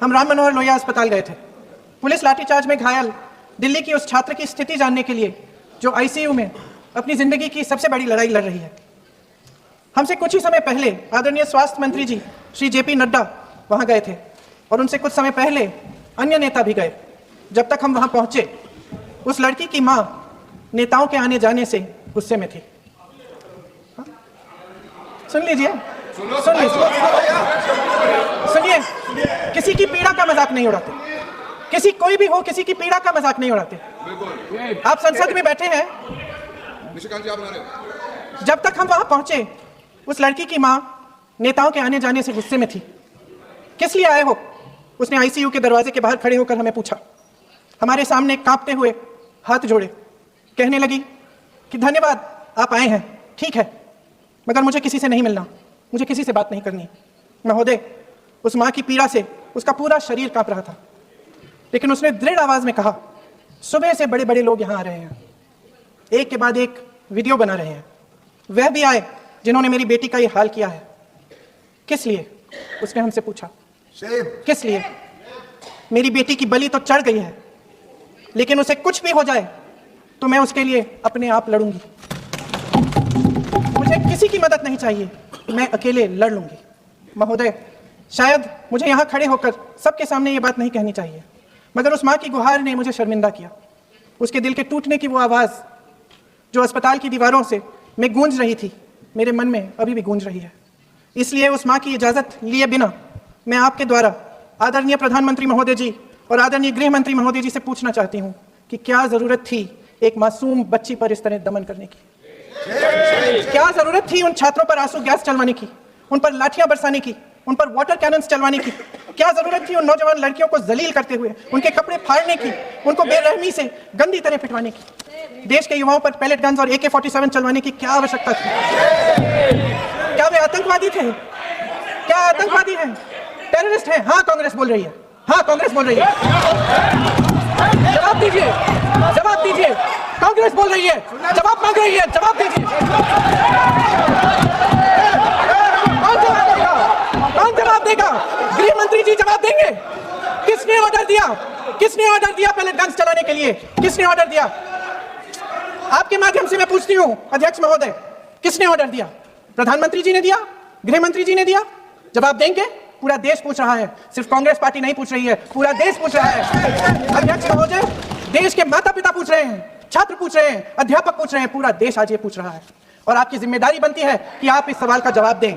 हम राम मनोहर लोहिया अस्पताल गए थे। पुलिस लाठीचार्ज में घायल दिल्ली की उस छात्र की स्थिति जानने के लिए जो आईसीयू में अपनी जिंदगी की सबसे बड़ी लड़ाई लड़ रही है। हमसे कुछ ही समय पहले आदरणीय स्वास्थ्य मंत्री जी श्री जेपी नड्डा वहां गए थे और उनसे कुछ समय पहले अन्य नेता भी गए। जब तक हम वहां पहुंचे उस लड़की की मां नेताओं के आने जाने से गुस्से में थी। सुन लीजिए, सुनिए, किसी की पीड़ा का मजाक नहीं उड़ाते, किसी कोई भी हो किसी की पीड़ा का मजाक नहीं उड़ाते। आप संसद में बैठे हैं, जब तक हम वहां पहुंचे उस लड़की की मां नेताओं के आने जाने से गुस्से में थी। किस लिए आए हो? उसने आईसीयू के दरवाजे के बाहर खड़े होकर हमें पूछा। हमारे सामने कांपते हुए हाथ जोड़े कहने लगी कि धन्यवाद आप आए हैं, ठीक है, मगर मुझे किसी से नहीं मिलना, मुझे किसी से बात नहीं करनी। महोदय, उस मां की पीड़ा से उसका पूरा शरीर कांप रहा था, लेकिन उसने दृढ़ आवाज में कहा, सुबह से बड़े बड़े लोग यहां आ रहे हैं, एक के बाद एक वीडियो बना रहे हैं, वह भी आए जिन्होंने मेरी बेटी का ये हाल किया है। किस लिए? उसने हमसे पूछा, किस लिए? मेरी बेटी की बलि तो चढ़ गई है, लेकिन उसे कुछ भी हो जाए तो मैं उसके लिए अपने आप लड़ूंगी। मुझे किसी की मदद नहीं चाहिए, मैं अकेले लड़ लूंगी। महोदय, शायद मुझे यहाँ खड़े होकर सबके सामने ये बात नहीं कहनी चाहिए, मगर उस माँ की गुहार ने मुझे शर्मिंदा किया। उसके दिल के टूटने की वो आवाज़ जो अस्पताल की दीवारों से में गूंज रही थी, मेरे मन में अभी भी गूंज रही है। इसलिए उस माँ की इजाज़त लिए बिना मैं आपके द्वारा आदरणीय प्रधानमंत्री महोदय जी और आदरणीय गृह मंत्री महोदय जी से पूछना चाहती हूँ कि क्या ज़रूरत थी एक मासूम बच्ची पर इस तरह दमन करने की? क्या ज़रूरत थी उन छात्रों पर आंसू गैस चलवाने की, उन पर लाठियां बरसाने की, उन पर वाटर कैनन्स चलवाने की? क्या जरूरत थी उन नौजवान लड़कियों को जलील करते हुए उनके कपड़े फाड़ने की, उनको बेरहमी से गंदी तरह पिटवाने की? देश के युवाओं पर पैलेट गन्स और AK-47 चलवाने की क्या आवश्यकता थी? क्या वे आतंकवादी थे? क्या आतंकवादी हैं? टेररिस्ट हैं? हाँ, कांग्रेस बोल रही है, हाँ, कांग्रेस बोल रही है। जवाब दीजिए, जवाब दीजिए, कांग्रेस बोल रही है, जवाब मांग रही है, जवाब दीजिए। कौन जवाब देगा? गृह मंत्री जी जवाब देंगे। किसने ऑर्डर दिया? किसने ऑर्डर दिया पैलेट गन्स चलाने के लिए? किसने ऑर्डर दिया? आपके माध्यम से मैं पूछती हूँ अध्यक्ष महोदय, किसने ऑर्डर दिया? प्रधानमंत्री जी ने दिया? गृह मंत्री जी ने दिया? जवाब देंगे? पूरा देश पूछ रहा है, सिर्फ कांग्रेस पार्टी नहीं पूछ रही है, पूरा देश पूछ रहा है। अध्यक्ष महोदय, देश के माता पिता पूछ रहे हैं, छात्र पूछ रहे हैं, अध्यापक पूछ रहे हैं, पूरा देश आज ये पूछ रहा है, और आपकी जिम्मेदारी बनती है कि आप इस सवाल का जवाब दें।